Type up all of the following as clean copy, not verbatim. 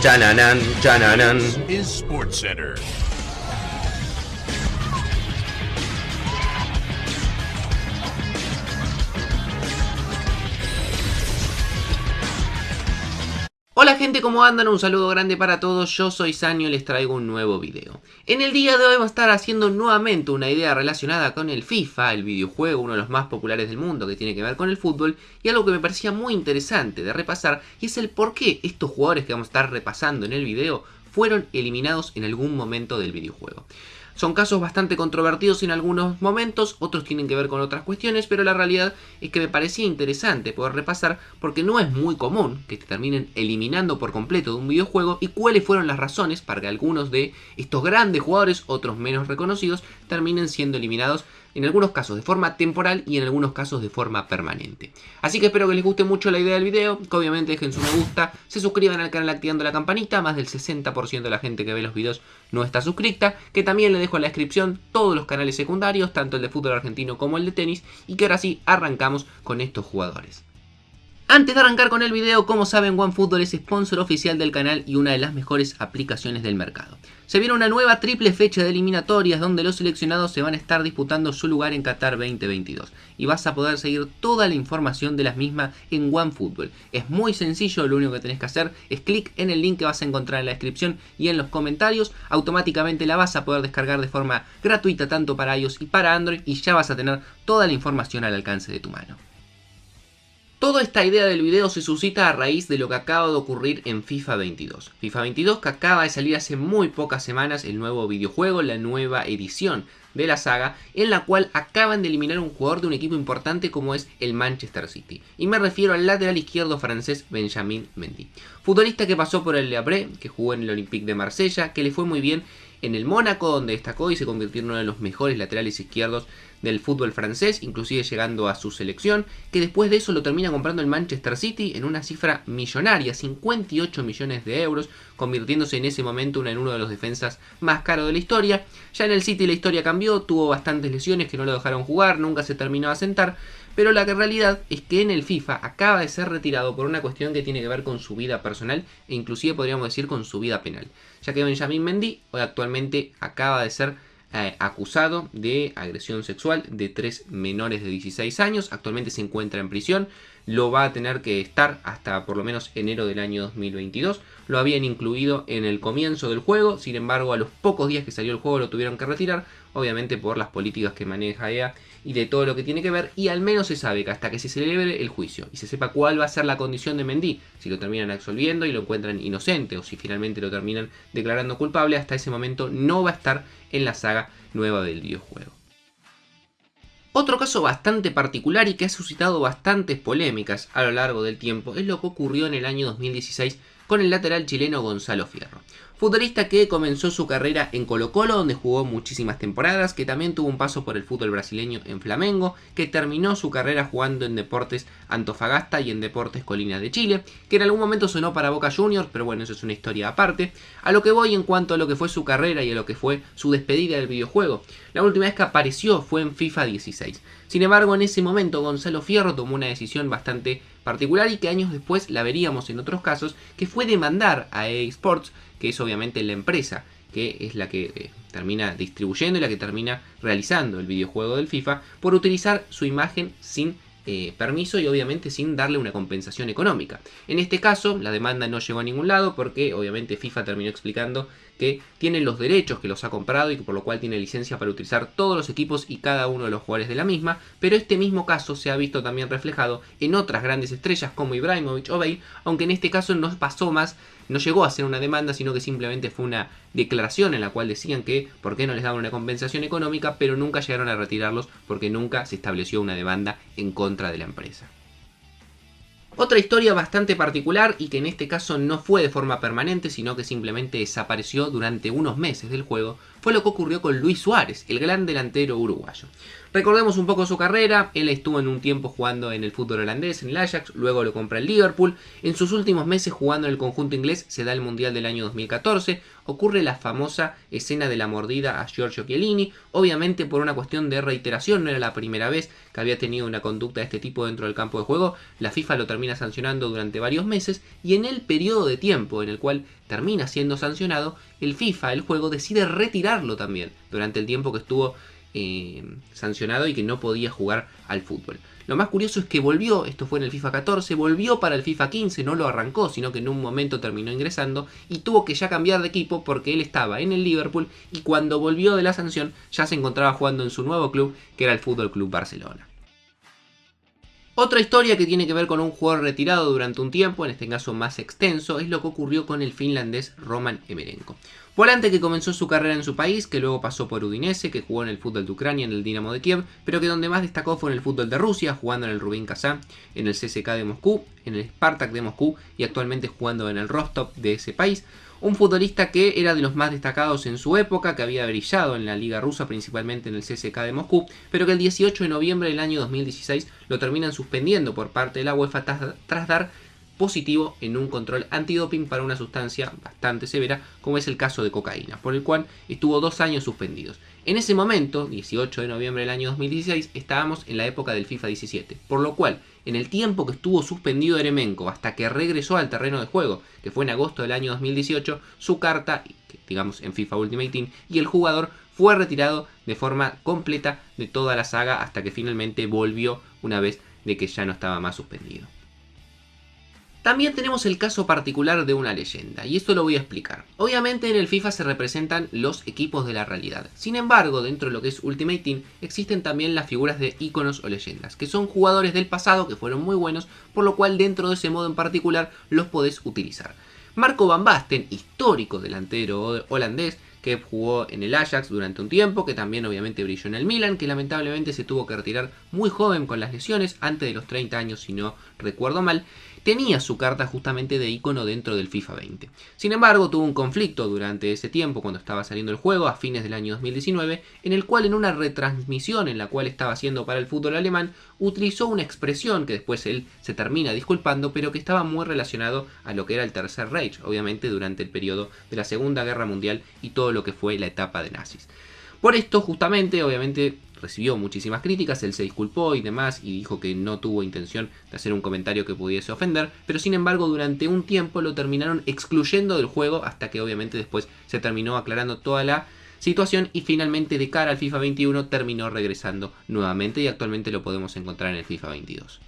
Chananan, chananan. Is SportsCenter. Hola gente, ¿cómo andan? Un saludo grande para todos, yo soy Sanio y les traigo un nuevo video. En el día de hoy vamos a estar haciendo nuevamente una idea relacionada con el FIFA, el videojuego, uno de los más populares del mundo que tiene que ver con el fútbol, y algo que me parecía muy interesante de repasar, y es el por qué estos jugadores que vamos a estar repasando en el video fueron eliminados en algún momento del videojuego. Son casos bastante controvertidos en algunos momentos, otros tienen que ver con otras cuestiones, pero la realidad es que me parecía interesante poder repasar porque no es muy común que te terminen eliminando por completo de un videojuego y cuáles fueron las razones para que algunos de estos grandes jugadores, otros menos reconocidos, terminen siendo eliminados en algunos casos de forma temporal y en algunos casos de forma permanente. Así que espero que les guste mucho la idea del video, que obviamente dejen su me gusta, se suscriban al canal activando la campanita, más del 60% de la gente que ve los videos no está suscrita, que también le dejo en la descripción todos los canales secundarios, tanto el de fútbol argentino como el de tenis, y que ahora sí arrancamos con estos jugadores. Antes de arrancar con el video, como saben, OneFootball es sponsor oficial del canal y una de las mejores aplicaciones del mercado. Se viene una nueva triple fecha de eliminatorias donde los seleccionados se van a estar disputando su lugar en Qatar 2022 y vas a poder seguir toda la información de las mismas en OneFootball. Es muy sencillo, lo único que tenés que hacer es clic en el link que vas a encontrar en la descripción y en los comentarios, automáticamente la vas a poder descargar de forma gratuita tanto para iOS y para Android y ya vas a tener toda la información al alcance de tu mano. Toda esta idea del video se suscita a raíz de lo que acaba de ocurrir en FIFA 22. FIFA 22 que acaba de salir hace muy pocas semanas el nuevo videojuego, la nueva edición de la saga, en la cual acaban de eliminar un jugador de un equipo importante como es el Manchester City. Y me refiero al lateral izquierdo francés Benjamin Mendy. Futbolista que pasó por el Le Havre, que jugó en el Olympique de Marsella, que le fue muy bien en el Mónaco, donde destacó y se convirtió en uno de los mejores laterales izquierdos del fútbol francés, inclusive llegando a su selección, que después de eso lo termina comprando el Manchester City en una cifra millonaria, 58 millones de euros, convirtiéndose en ese momento en uno de los defensas más caros de la historia. Ya en el City la historia cambió, tuvo bastantes lesiones que no lo dejaron jugar, nunca se terminó de asentar, pero la realidad es que en el FIFA acaba de ser retirado por una cuestión que tiene que ver con su vida personal e inclusive podríamos decir con su vida penal, ya que Benjamin Mendy hoy actualmente acaba de ser acusado de agresión sexual de 3 menores de 16 años, actualmente se encuentra en prisión, lo va a tener que estar hasta por lo menos enero del año 2022, lo habían incluido en el comienzo del juego, sin embargo a los pocos días que salió el juego lo tuvieron que retirar, obviamente por las políticas que maneja EA y de todo lo que tiene que ver, y al menos se sabe que hasta que se celebre el juicio y se sepa cuál va a ser la condición de Mendy, si lo terminan absolviendo y lo encuentran inocente o si finalmente lo terminan declarando culpable, hasta ese momento no va a estar en la saga nueva del videojuego. Otro caso bastante particular y que ha suscitado bastantes polémicas a lo largo del tiempo es lo que ocurrió en el año 2016 con el lateral chileno Gonzalo Fierro. Futbolista que comenzó su carrera en Colo-Colo, donde jugó muchísimas temporadas, que también tuvo un paso por el fútbol brasileño en Flamengo, que terminó su carrera jugando en Deportes Antofagasta y en Deportes Colina de Chile, que en algún momento sonó para Boca Juniors, pero bueno, eso es una historia aparte. A lo que voy en cuanto a lo que fue su carrera y a lo que fue su despedida del videojuego. La última vez que apareció fue en FIFA 16. Sin embargo, en ese momento Gonzalo Fierro tomó una decisión bastante particular y que años después la veríamos en otros casos, que fue demandar a EA Sports, que es obviamente la empresa que es la que termina distribuyendo y la que termina realizando el videojuego del FIFA, por utilizar su imagen sin permiso y obviamente sin darle una compensación económica. En este caso la demanda no llegó a ningún lado porque obviamente FIFA terminó explicando que tiene los derechos, que los ha comprado y que por lo cual tiene licencia para utilizar todos los equipos y cada uno de los jugadores de la misma, pero este mismo caso se ha visto también reflejado en otras grandes estrellas como Ibrahimovic o Bale, aunque en este caso no pasó más, no llegó a ser una demanda, sino que simplemente fue una declaración en la cual decían que por qué no les daban una compensación económica, pero nunca llegaron a retirarlos porque nunca se estableció una demanda en contra de la empresa. Otra historia bastante particular y que en este caso no fue de forma permanente, sino que simplemente desapareció durante unos meses del juego, fue lo que ocurrió con Luis Suárez, el gran delantero uruguayo. Recordemos un poco su carrera. Él estuvo en un tiempo jugando en el fútbol holandés, en el Ajax, luego lo compra el Liverpool. En sus últimos meses jugando en el conjunto inglés se da el Mundial del año 2014, ocurre la famosa escena de la mordida a Giorgio Chiellini, obviamente por una cuestión de reiteración, no era la primera vez que había tenido una conducta de este tipo dentro del campo de juego. La FIFA lo termina sancionando durante varios meses y en el periodo de tiempo en el cual termina siendo sancionado, el FIFA, el juego, decide retirarlo también durante el tiempo que estuvo sancionado y que no podía jugar al fútbol. Lo más curioso es que volvió, esto fue en el FIFA 14, volvió para el FIFA 15, no lo arrancó, sino que en un momento terminó ingresando y tuvo que ya cambiar de equipo porque él estaba en el Liverpool y cuando volvió de la sanción ya se encontraba jugando en su nuevo club, que era el Fútbol Club Barcelona. Otra historia que tiene que ver con un jugador retirado durante un tiempo, en este caso más extenso, es lo que ocurrió con el finlandés Roman Emerenko. Volante que comenzó su carrera en su país, que luego pasó por Udinese, que jugó en el fútbol de Ucrania, en el Dinamo de Kiev, pero que donde más destacó fue en el fútbol de Rusia, jugando en el Rubin Kazán, en el CSKA de Moscú, en el Spartak de Moscú y actualmente jugando en el Rostov de ese país. Un futbolista que era de los más destacados en su época, que había brillado en la liga rusa, principalmente en el CSKA de Moscú, pero que el 18 de noviembre del año 2016 lo terminan suspendiendo por parte de la UEFA tras dar positivo en un control antidoping para una sustancia bastante severa, como es el caso de cocaína, por el cual estuvo 2 años suspendidos. En ese momento, 18 de noviembre del año 2016, estábamos en la época del FIFA 17, por lo cual, en el tiempo que estuvo suspendido Eremenko hasta que regresó al terreno de juego, que fue en agosto del año 2018, su carta, digamos en FIFA Ultimate Team, y el jugador fue retirado de forma completa de toda la saga hasta que finalmente volvió una vez de que ya no estaba más suspendido. También tenemos el caso particular de una leyenda, y esto lo voy a explicar. Obviamente en el FIFA se representan los equipos de la realidad. Sin embargo, dentro de lo que es Ultimate Team, existen también las figuras de íconos o leyendas, que son jugadores del pasado que fueron muy buenos, por lo cual dentro de ese modo en particular los podés utilizar. Marco Van Basten, histórico delantero holandés, que jugó en el Ajax durante un tiempo, que también obviamente brilló en el Milan, que lamentablemente se tuvo que retirar muy joven con las lesiones, antes de los 30 años si no recuerdo mal, tenía su carta justamente de ícono dentro del FIFA 20. Sin embargo, tuvo un conflicto durante ese tiempo cuando estaba saliendo el juego, a fines del año 2019, en el cual en una retransmisión en la cual estaba haciendo para el fútbol alemán, utilizó una expresión que después él se termina disculpando, pero que estaba muy relacionado a lo que era el Tercer Reich, obviamente durante el periodo de la Segunda Guerra Mundial y todo lo que fue la etapa de nazis. Por esto, justamente, obviamente, recibió muchísimas críticas, él se disculpó y demás, y dijo que no tuvo intención de hacer un comentario que pudiese ofender, pero sin embargo durante un tiempo lo terminaron excluyendo del juego hasta que obviamente después se terminó aclarando toda la situación y finalmente de cara al FIFA 21 terminó regresando nuevamente y actualmente lo podemos encontrar en el FIFA 22.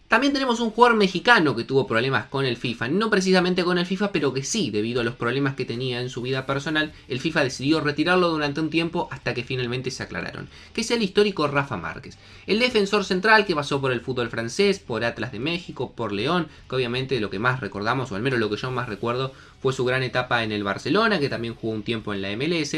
También tenemos un jugador mexicano que tuvo problemas con el FIFA, no precisamente con el FIFA, pero que sí, debido a los problemas que tenía en su vida personal, el FIFA decidió retirarlo durante un tiempo hasta que finalmente se aclararon, que es el histórico Rafa Márquez. El defensor central que pasó por el fútbol francés, por Atlas de México, por León, que obviamente lo que más recordamos, o al menos lo que yo más recuerdo, fue su gran etapa en el Barcelona, que también jugó un tiempo en la MLS.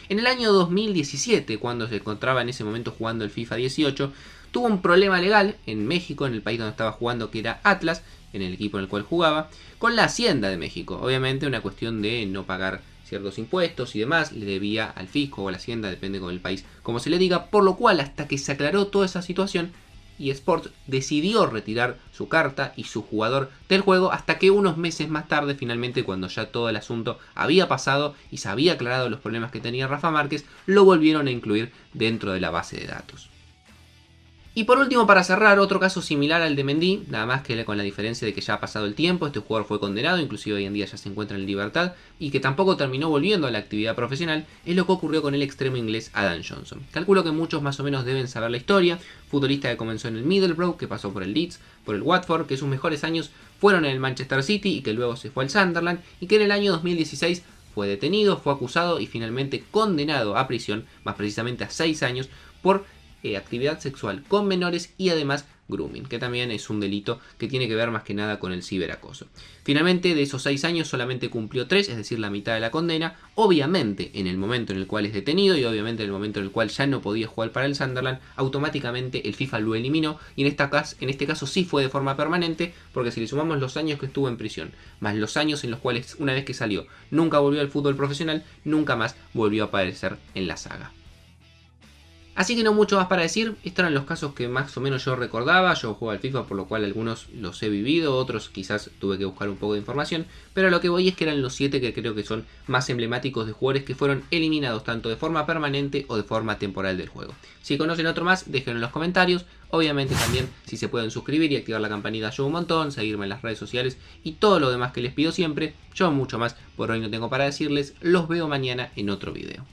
En el año 2017, cuando se encontraba en ese momento jugando el FIFA 18, tuvo un problema legal en México, en el país donde estaba jugando, que era Atlas, en el equipo en el cual jugaba, con la Hacienda de México. Obviamente una cuestión de no pagar ciertos impuestos y demás, le debía al fisco o a la Hacienda, depende con el país como se le diga, por lo cual hasta que se aclaró toda esa situación, eSports decidió retirar su carta y su jugador del juego hasta que unos meses más tarde, finalmente cuando ya todo el asunto había pasado y se había aclarado los problemas que tenía Rafa Márquez, lo volvieron a incluir dentro de la base de datos. Y por último, para cerrar, otro caso similar al de Mendy, nada más que con la diferencia de que ya ha pasado el tiempo, este jugador fue condenado, inclusive hoy en día ya se encuentra en libertad, y que tampoco terminó volviendo a la actividad profesional, es lo que ocurrió con el extremo inglés Adam Johnson. Calculo que muchos más o menos deben saber la historia, futbolista que comenzó en el Middlesbrough, que pasó por el Leeds, por el Watford, que sus mejores años fueron en el Manchester City y que luego se fue al Sunderland, y que en el año 2016 fue detenido, fue acusado y finalmente condenado a prisión, más precisamente a 6 años, por actividad sexual con menores y además grooming, que también es un delito que tiene que ver más que nada con el ciberacoso. Finalmente, de esos 6 años solamente cumplió 3, es decir, la mitad de la condena, obviamente en el momento en el cual es detenido y obviamente en el momento en el cual ya no podía jugar para el Sunderland, automáticamente el FIFA lo eliminó y en este caso sí fue de forma permanente, porque si le sumamos los años que estuvo en prisión, más los años en los cuales una vez que salió nunca volvió al fútbol profesional, nunca más volvió a aparecer en la saga. Así que no mucho más para decir, estos eran los casos que más o menos yo recordaba, yo juego al FIFA por lo cual algunos los he vivido, otros quizás tuve que buscar un poco de información, pero lo que voy es que eran los 7 que creo que son más emblemáticos de jugadores que fueron eliminados tanto de forma permanente o de forma temporal del juego. Si conocen otro más, déjenlo en los comentarios, obviamente también si se pueden suscribir y activar la campanita ayuda un montón, seguirme en las redes sociales y todo lo demás que les pido siempre, yo mucho más por hoy no tengo para decirles, los veo mañana en otro video.